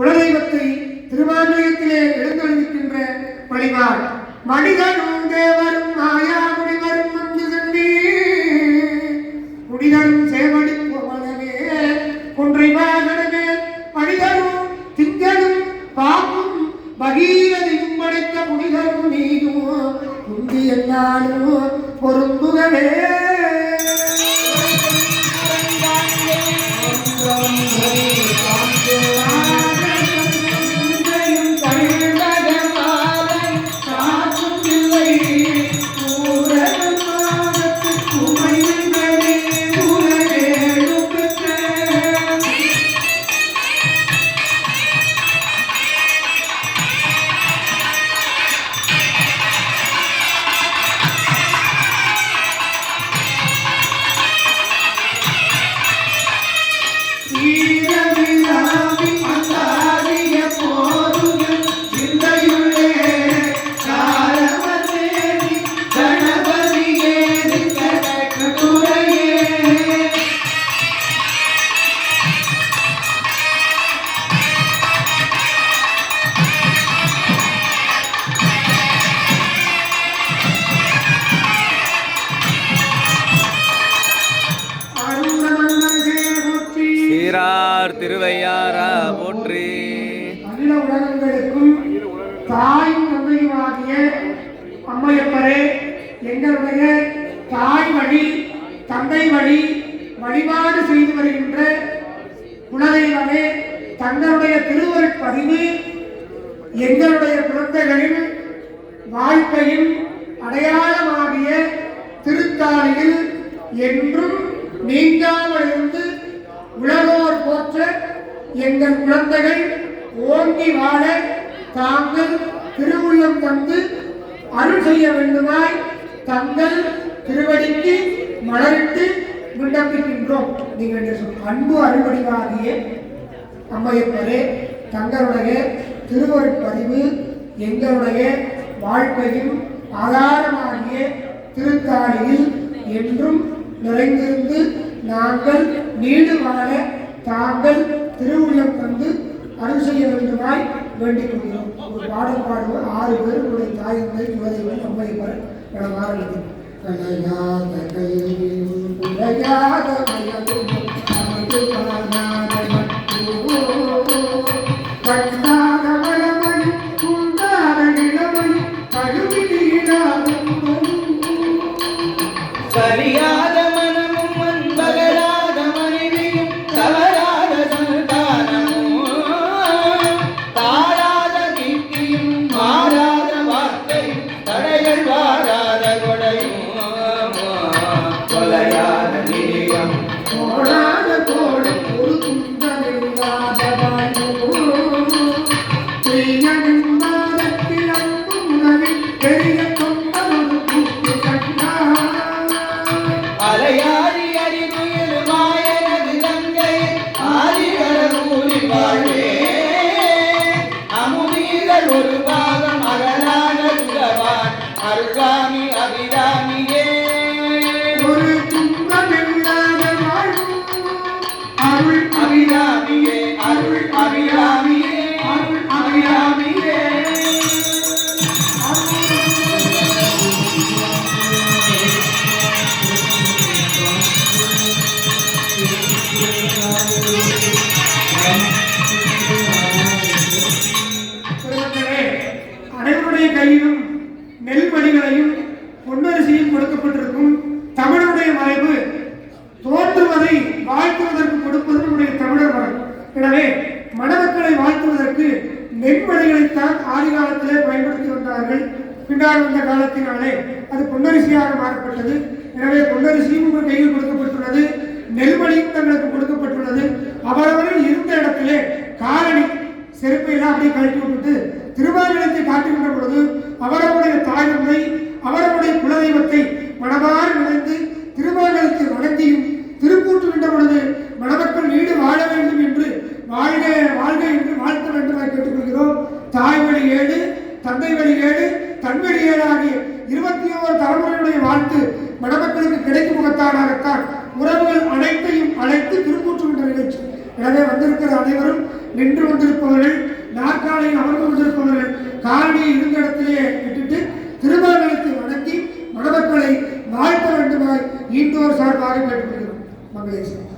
குலதெய்வத்தை திருமாங்கலத்திலே எழுந்தொழிக்கின்ற வழிபாடு. மனிதனும் தேவரும் மாயா முடிவரும் வந்து சென்றே முடிதரும் சேவடி போவனவே கொன்றை வாகனமே மனிதரும் திங்களும் பாப்பும் பகீரதியும் படைத்த முடிதரும் நீயும் குந்தி என்னாலும் பொருந்துகவே. திருவையாரா போற்றி. அகில உலகங்களுக்கும் தாயும் தந்தையுமாகிய அம்மையப்பரே, எங்களுடைய தாய் வழி தந்தை வழி வழிபாடு செய்து வருகின்ற குலதெய்வமே, தங்களுடைய திருவருட்பதிவு எங்களுடைய குழந்தைகளின் வாழ்க்கையின் அடையாளமாகிய திருத்தாளியில் என்றும் நீங்காமல் இருந்து உலகோர் போற்ற எங்கள் குழந்தைகள் ஓங்கி வாழ தாங்கள் திருவுள்ளம் தந்து அருள் செய்ய வேண்டுமாய் தங்கள் திருவடிக்கு மலரிட்டு விண்ணப்பிக்கின்றோம். நீங்கள் அன்பு அருள்வடிவாகிய அம்மையப்பரே, தங்களுடைய திருவருட்பதிவு எங்களுடைய வாழ்க்கையின் ஆதாரமாகிய திருத்தாளியில் என்றும் நிறைந்திருந்து நாங்கள் நீடு வாழ தாங்கள் திருவுள்ளம் தந்து அருள் செய்ய வேண்டுமாய் வேண்டிக் கொள்கிறோம். ஒரு பாடல் பாடுவோம். 6 பேருடைய தாயந்தை குலதெய்வம் அம்மையப்பர் வாரங்கள் சரியாத மனமும் அன்பகலாத மனைவியும் தவறாத சந்தானமும் தாழாத கீர்த்தியும் மாறாத வார்த்தையும் தடைகள் வாராத கொடையும் கொலையாத நீயம் போடாத கோடும் ஒரு துன்பமில்லாத மாதத்தில் அன்பும் உணவில் பெரிய தொண்டமொரு கூட்டு கண்டார். அலையாடி அறிவுயில் மாயனது கங்கை ஆதிகரூரி வாழ்வே அமுதீகள் ஒரு பாகம் அகலான சுகவான் அருள்வாமி அபிராமியே. ஒரு துன்பமில்லாத வாழ்வு அருள் அபிராமியே அருள் அபிராமியே அருள் அபிராமியே. அனைவருடைய கையிலும் நெல்மணிகளையும் பொன்னரிசியும் கொடுக்கப்பட்டிருக்கும். தமிழருடைய மரபு தோன்றுவதை வாழ்த்துவதற்கு கொடுப்பது நம்முடைய தமிழர் மரபு. எனவே மணமக்களை வாழ்த்துவதற்கு நெல்மணிகளைத்தான் ஆதி காலத்திலே பயன்படுத்தி வந்தார்கள். பின்னால் வந்த காலத்தினாலே அது பொன்னரிசியாக மாறப்பட்டது. எனவே பொன்னரிசியும் உங்கள் கையில் கொடுக்கப்பட்டுள்ளது, நெல்மணியும் தங்களுக்கு கொடுக்கப்பட்டுள்ளது. அவரவர்கள் இருந்த இடத்திலே காலணி செருப்பையெல்லாம் அப்படியே கழட்டி விட்டு திருமாங்கலத்தை காட்டுகின்ற பொழுது அவரவருடைய தாய்மை அவரவருடைய குலதெய்வத்தை மனமாற நினைந்து திருமாங்கலத்தை வணங்கியும் திருக்கூற்றுகின்ற பொழுது மணமக்கள் வீடு வாழ வேண்டும் என்று வாழ்க வாழ்க என்று வாழ்த்த வேண்டும் என்று கேட்டுக்கொள்கிறோம். தாய் வழி 7, தந்தை வழி 7, தன்வழி 7 ஆகிய 21 தலைமுறையுடைய வாழ்த்து மணமக்களுக்கு கிடைக்கும் முகத்தானாகத்தான் உறவுகள் அனைத்தையும் அழைத்து திருக்கூற்றுகின்ற நிகழ்ச்சி. எனவே வந்திருக்கிற அனைவரும் நின்று கொண்டிருப்பவர்கள், நாற்காலியில் அமர்ந்து கொண்டிருப்பவர்கள் காலடியை இருந்த இடத்திலே விட்டுட்டு திருமணத்தை வணங்கி மணமக்களை வாழ்த்த வேண்டுமாய் ஈந்தோர் சார்பாக கேட்டுக்கொள்கிறோம். மங்களேசன்.